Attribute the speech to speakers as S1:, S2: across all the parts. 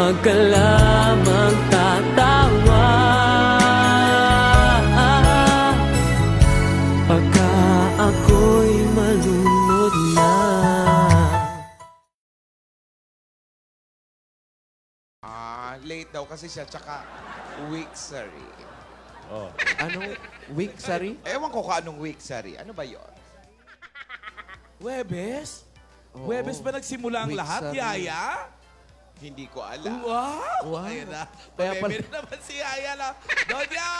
S1: Huwag ka lamang tatawa pagka ako'y malunod na.
S2: Late daw kasi siya, tsaka week, sorry.
S3: Oh.
S4: Anong week, sorry?
S2: Ewan ko kung anong week, sorry. Ano ba yun?
S5: Webes?
S4: Oo.
S5: Webes ba nagsimula ang
S4: Week,
S5: lahat,
S4: sorry.
S5: Yaya?
S2: Hindi ko alam.
S5: Wow!
S4: Wow.
S5: Ayan na.
S4: Kaya pala-
S5: Bebe na naman si Yaya na. Donya!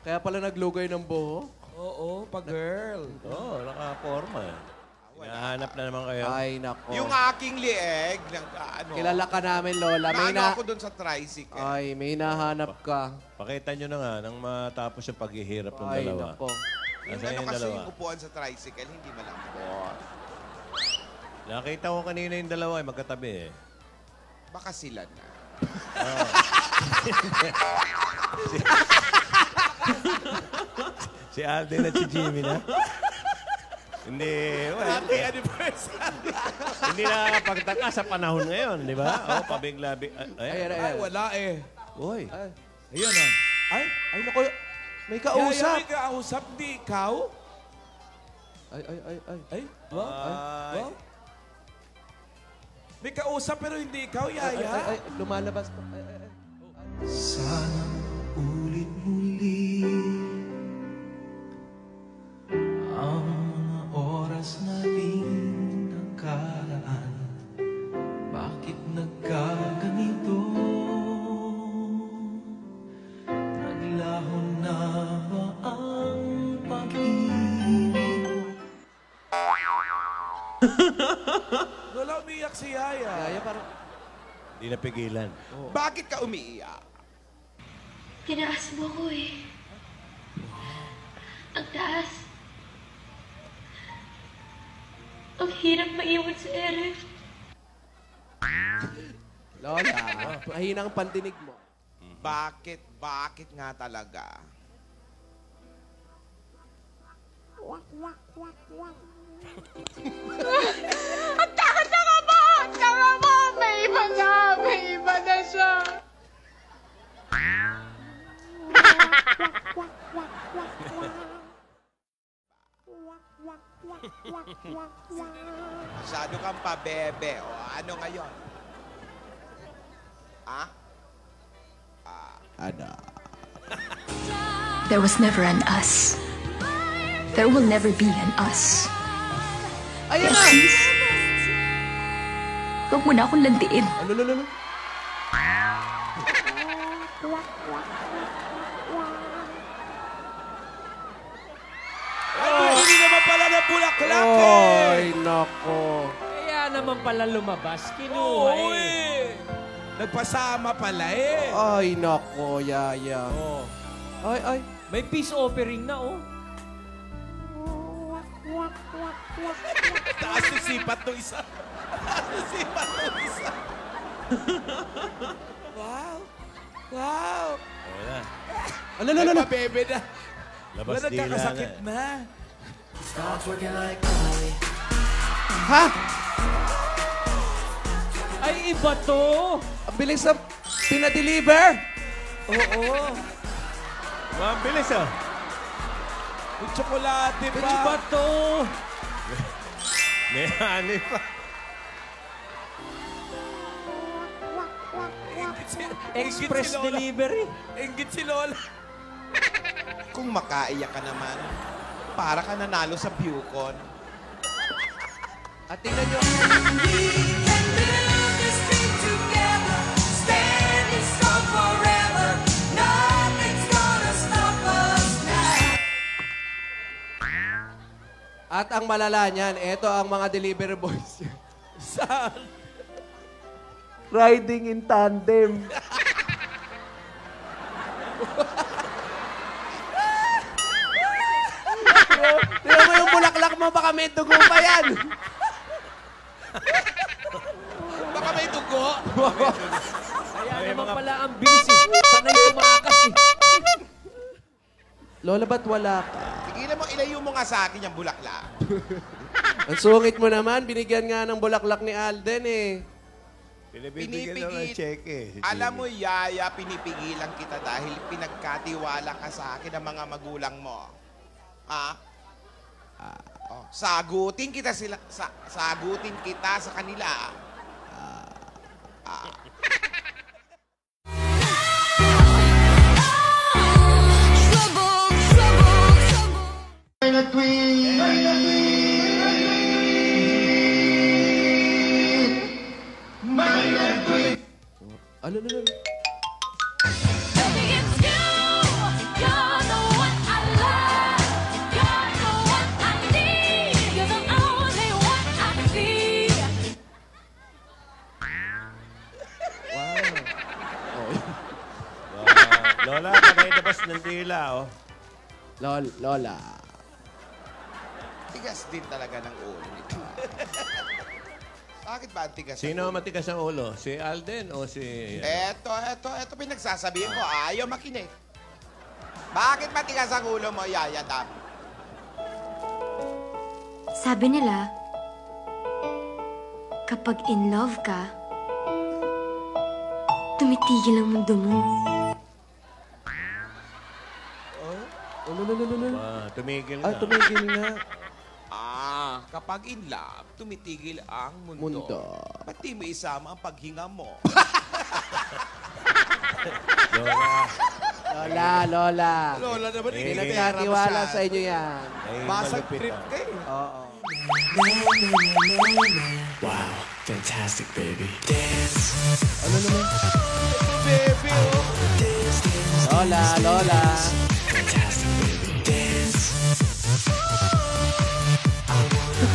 S4: Kaya pala naglugay ng buhok?
S5: Oo, pa-girl.
S3: Oo, nakaporma. Hinahanap na naman kayo.
S4: Ay, nako.
S2: Yung aking lieg, ano,
S4: Kilala ka namin, Lola. May
S2: naano ako doon sa tricycle.
S4: Ay, may nahanap ka.
S3: Pakita nyo na nga nang matapos yung paghihirap ng
S4: Ay,
S3: dalawa.
S4: nako.
S2: Yung
S3: Nasaan
S2: ano
S3: yung
S2: kasi
S3: dalawa?
S2: yung upuan sa tricycle, hindi malambot.
S3: Nakita ko kanina yung dalawa ay magkatabi eh.
S2: Baka sila na.
S3: Si Alden at si Jimmy na. Hindi,
S5: Happy anniversary!
S3: hindi nakakapagtaka sa panahon ngayon, di ba? Oh, pabigla.
S4: Ayan,
S5: Ay, wala eh.
S3: Uy.
S4: Ay,
S5: Ayun ah. Ay,
S4: ay, nako. May
S5: Yaya,
S4: kausap.
S5: may kausap, di ikaw?
S4: Ay, ay, ay, ay.
S5: Ay, wow.
S3: Ay.
S5: Wow. May kausap pero hindi ikaw,
S4: Ay, ay,
S5: Yaya.
S4: ay, lumalabas pa. Ay, ay, ay.
S1: Sana ulit muli ang mga oras nating nakaraan. Bakit nagkaganito? Naglaho na ba ang pag-ibig mo?
S5: Lola, umiyak si Yaya.
S4: Yaya, parang...
S3: Hindi napigilan.
S2: Bakit ka umiiyak?
S6: Tinaas mo ko eh. Ang taas. Ang hirap maiwan sa ere.
S4: Lola, mahinang pandinig mo.
S2: Bakit? Bakit nga talaga?
S6: Ang tanga-tanga mo! Ang tanga mo! May iba na! May iba na siya!
S2: Masyado kang pabebe. O ano ngayon? Ah? Ano?
S7: There was never an us. There will never be an us.
S4: Ayan na!
S7: Please, huwag mo na akong landiin.
S4: Ano, ano, ano?
S5: Ay, hindi naman pala na bulaklak eh.
S4: Ay, nako.
S1: Kaya naman pala lumabas,
S5: Oo
S1: kinuha eh.
S5: eh. Nagpasama pala eh.
S4: Ay, nako, Yaya.
S5: Oh.
S4: Ay, ay.
S1: May peace offering na oh.
S5: Taas yung sipat ng isa. Taas yung sipat ng isa. Wow. Wow.
S3: Ayun na.
S4: Ano, ano, ano?
S5: Pabebe na.
S3: Labas
S5: Wala,
S3: dila
S5: nagkakasakit
S3: na.
S5: na.
S4: Ha?
S1: Ay, iba to.
S4: Ang bilis na pinadeliver.
S1: Oo.
S3: Ang bilis ah.
S5: Yung tsokolate pa.
S1: Iba to.
S3: May honey pa.
S1: Express
S5: si Lola.
S1: delivery.
S5: Inggit si Lola.
S2: Kung makaiyak ka naman, para ka nanalo sa Bucon.
S4: At tingnan nyo. At ang malala niyan, eto ang mga delivery boys.
S5: Saan?
S4: Riding in tandem. Tingnan mo yung bulaklak mo, baka may dugo pa yan.
S5: Baka may dugo.
S1: Kaya naman pala ang bilis eh. Sanay tumakas eh.
S4: Lola, ba't wala ka?
S2: Tigilan mo, ilayo mo nga sa akin yung bulaklak.
S4: Ang sungit mo naman, binigyan nga ng bulaklak ni Alden eh.
S3: Pinipigil daw ng cheque. Si
S2: Alam mo,
S3: Jimmy.
S2: Yaya, pinipigilan kita dahil pinagkatiwala ka sa akin ng mga magulang mo. Ha? Oh, sagutin kita sa kanila.
S1: Ano?
S3: Lola, panay labas ng dila, oh.
S1: Lola.
S2: Tigas din talaga ng ulo nito. Bakit ba ang tigas?
S3: Sino ang matigas ang ulo? Si Alden o si...
S2: Eto, pinagsasabihin ko. Ayaw makinig. Bakit matigas ang ulo mo, Yaya Dam?
S7: Sabi nila, kapag in love ka, tumitigil ang mundo mo.
S3: Tumigil na.
S1: Ay, tumigil na.
S2: Kapag in love, tumitigil ang mundo. Ba't di mo isama ang paghinga mo?
S1: Lola.
S5: Lola naman,
S3: Eh,
S5: hindi
S1: Pinagkatiwala sa inyo yan.
S3: Ay,
S5: Basag
S3: malupit
S5: trip
S3: ah.
S5: ka eh.
S1: Oo.
S8: Wow, fantastic, baby. Dance.
S5: Baby, oh.
S1: Lola.
S8: Fantastic, baby. Dance.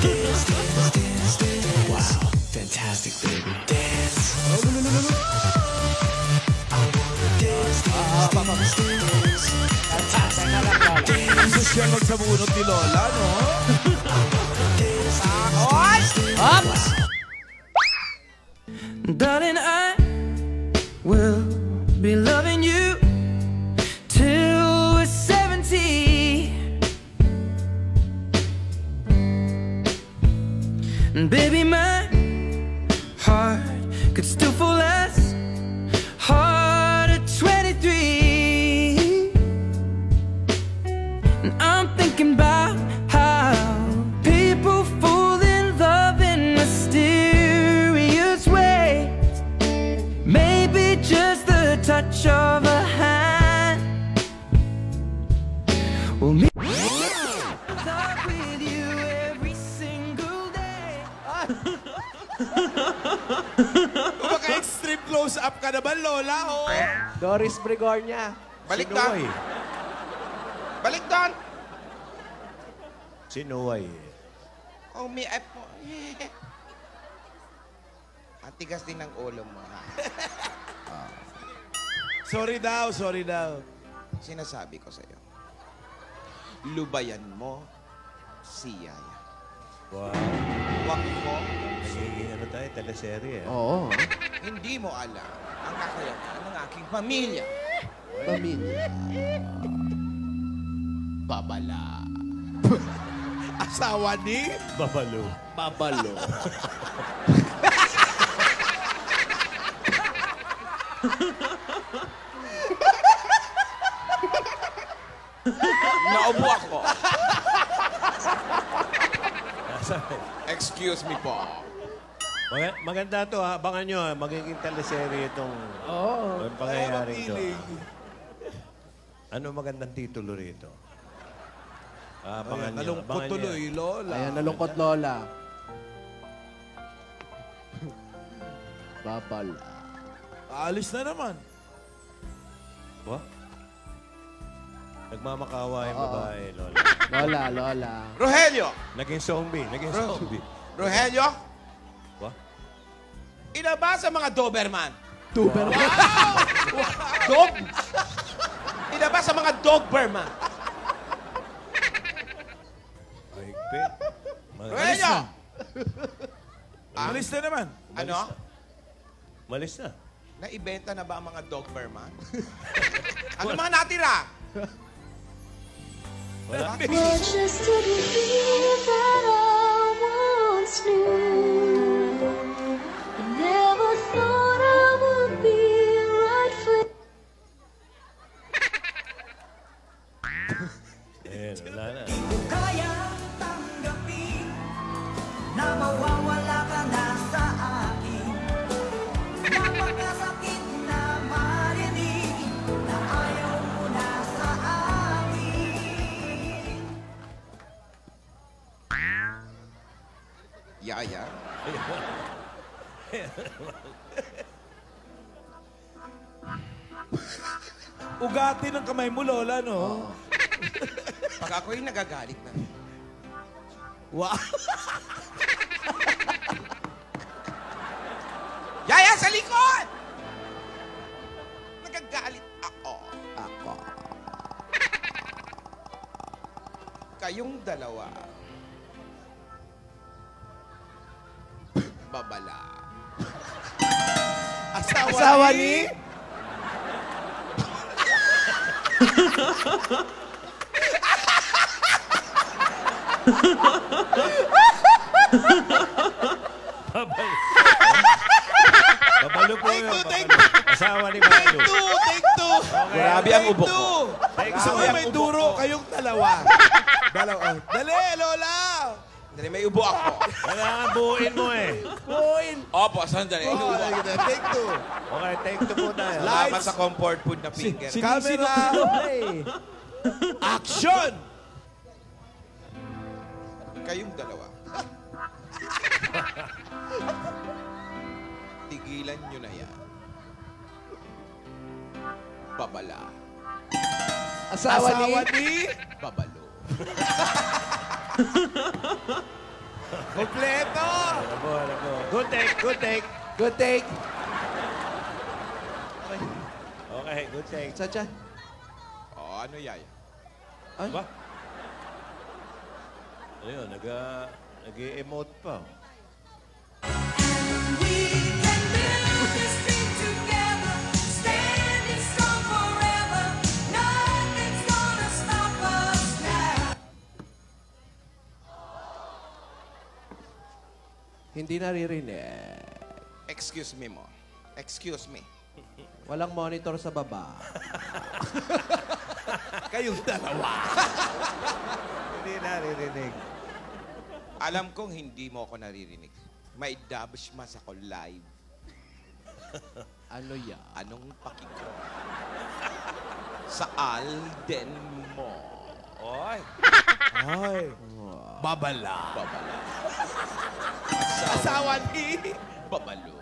S8: Dance, dance, dance, dance. Wow, fantastic, baby. Dance.
S5: Gusto siya magsamunod ni Lola, no?
S8: Darling, I will be loving you till we're 70. And baby, my heart could still fall as hard at 23. And I'm thinking about how people fall in love in mysterious ways. Maybe just the touch of a hand will make love with you every single day.
S5: Kumaka-extreme close-up ka naman, Lola, oh.
S1: Doris Bregornia.
S2: Balik
S3: Si
S2: doon.
S3: Noy.
S2: Balik doon.
S3: Si Noy.
S2: Oh, may po. Ang tigas din ng ulo mo, ha?
S5: Sorry daw.
S2: Sinasabi ko sa'yo. Lubayan mo si Yaya.
S3: Wow.
S2: Huwag mo,
S3: Nagiging ano tayo, teleserye.
S1: Oo.
S2: hindi mo alam ang kakayahan ng aking pamilya.
S1: Pamilya.
S2: Babala.
S5: Asawa ni?
S3: Babalo.
S1: Babalo.
S2: Naubo ako. Excuse me po.
S3: Maganda to ha. Abangan nyo ha. Magiging teleserye itong ang pangyayaring to. Ano magandang titulo rito? Abangan nyo.
S5: Nalungkot
S3: Abangan nyo.
S5: tuloy, Lola.
S1: Ayan, nalungkot Lola. Babala.
S5: Aalis na naman.
S3: Ba? Nagmamakawa yung babae, Lola.
S1: Lola.
S2: Rogelio!
S3: Naging zombie.
S2: Rogelio!
S3: Ba?
S2: Ina ba sa mga Doberman?
S1: Doberman.
S2: Dog? Ina ba sa mga Dogberman?
S3: Ay, pet.
S2: Rogelio!
S5: Aalis na naman.
S2: Ano?
S3: Malis na.
S2: Naibenta na ba ang mga Dogberman? Ano mga natira?
S3: Wala.
S6: What just didn't feel that I once knew. I never thought
S5: Ugati ng kamay mo, Lola, no?
S2: Pag ako'y nagagalit na.
S5: Wow.
S2: Yaya, sa likod! Nagagalit ako. Kayong dalawa. Babala.
S4: Asawa ni?
S3: Babalo po yun.
S5: Take
S3: Asawa ni Babalo.
S5: Take two.
S2: Grabe ang ubok ko.
S5: Gusto mo may duro kayong dalawa. Dali, Lola!
S2: Dali, may ubo ako.
S3: Kailangan buuin mo eh.
S2: Opo, sandali.
S5: Take two.
S3: Okay, take two po tayo.
S2: Salamat sa comfort food na finger.
S5: Camera. Action!
S2: Kayong dalawa. Tigilan nyo na yan. Babala.
S4: Asawa ni?
S2: Babalo.
S5: Kompleto!
S3: Ano po. Good take, good take.
S4: Good take.
S3: Okay, good take.
S4: Sacha.
S2: O, ano yaya?
S4: Ay.
S3: Ba? Ano yun? Nag-emote pa.
S4: Hindi naririnig.
S2: Excuse me mo. Excuse me.
S4: Walang monitor sa baba.
S5: Kayong dalawa.
S3: Hindi naririnig.
S2: Alam kong hindi mo ako naririnig. May dabash mas ako live.
S4: Ano yan?
S2: Anong pakiko? Sa Alden mo. Oy.
S5: Ay. Babala.
S2: Babala.
S5: Asawa ni?
S2: Babalo.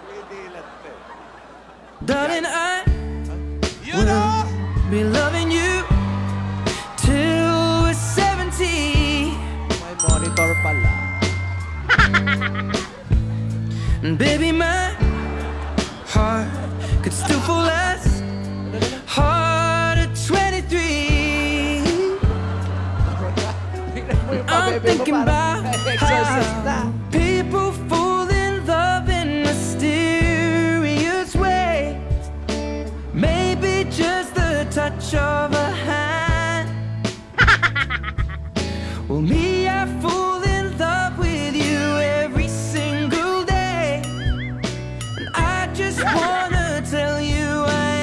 S3: Hindi lang pe.
S8: Darling, I
S5: You know?
S8: be loving you till we're 70.
S4: May monitor pala.
S8: And baby, my heart could still fall as hard at 23. I'm thinking about
S4: Exorcist na.
S8: how people fall in love in mysterious ways. Maybe just the touch of a hand. Well, me, I fall in love with you every single day. And I just wanna tell you I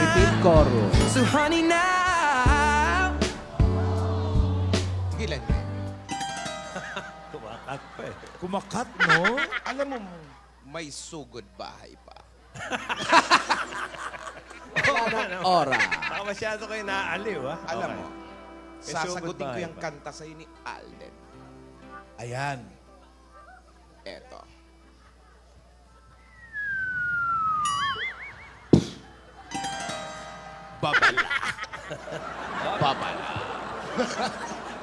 S4: Repeat
S8: am.
S4: chorus.
S8: So honey, now
S2: Gilan niya.
S3: Kumakat pa eh.
S5: Kumakat, no?
S2: Alam mo, may sugod bahay pa.
S4: Ora.
S3: Baka masyado kayo naaaliw, ha?
S2: Alam
S3: Okay.
S2: mo,
S3: May
S2: sasagutin
S3: sugod
S2: ko
S3: bahay
S2: yung
S3: pa.
S2: kanta sa'yo ni Alden.
S5: Ayan.
S2: Eto.
S5: Babala.
S2: Babala.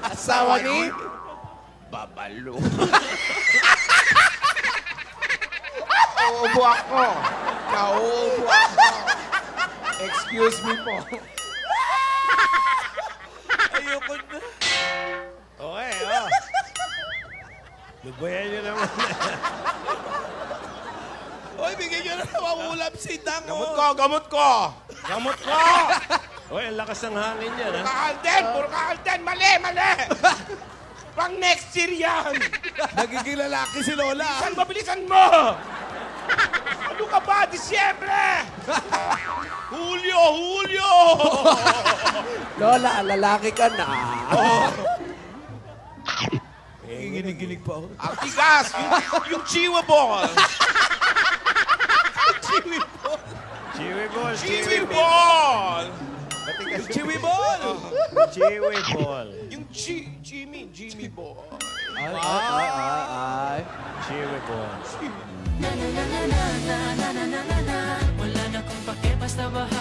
S4: Asawa ni?
S2: Babalo. Nauubo ako. Nauubo ako. Excuse me po.
S5: Ayoko na.
S3: Okay, oh. Lubayan nyo naman.
S5: Oy, bigyan nyo na nawawulap si Dang.
S2: Gamot ko, gamot ko. Gamot ko.
S3: Uy, ang lakas ng hangin yan, ha?
S2: Ka-Alden, puro ka-Alden. Mali, mali. Pang next year yan.
S5: Nagiging lalaki si Lola.
S2: Bilisan mo, bilisan mo. Ano ka ba? Disyembre. Hulyo, Hulyo.
S4: Lola, lalaki ka na.
S5: Ginig-ginig pa ako.
S2: Ang tigas, yung chewable.
S3: Chiwi ball.
S2: Chewable.
S5: Chewy ball!
S3: Chiwi ball.
S2: Yung Jimmy ball.
S4: Ay.
S3: Chiwi ball.
S8: na na na na na na na na na na na. Wala na kong pake, basta bahala.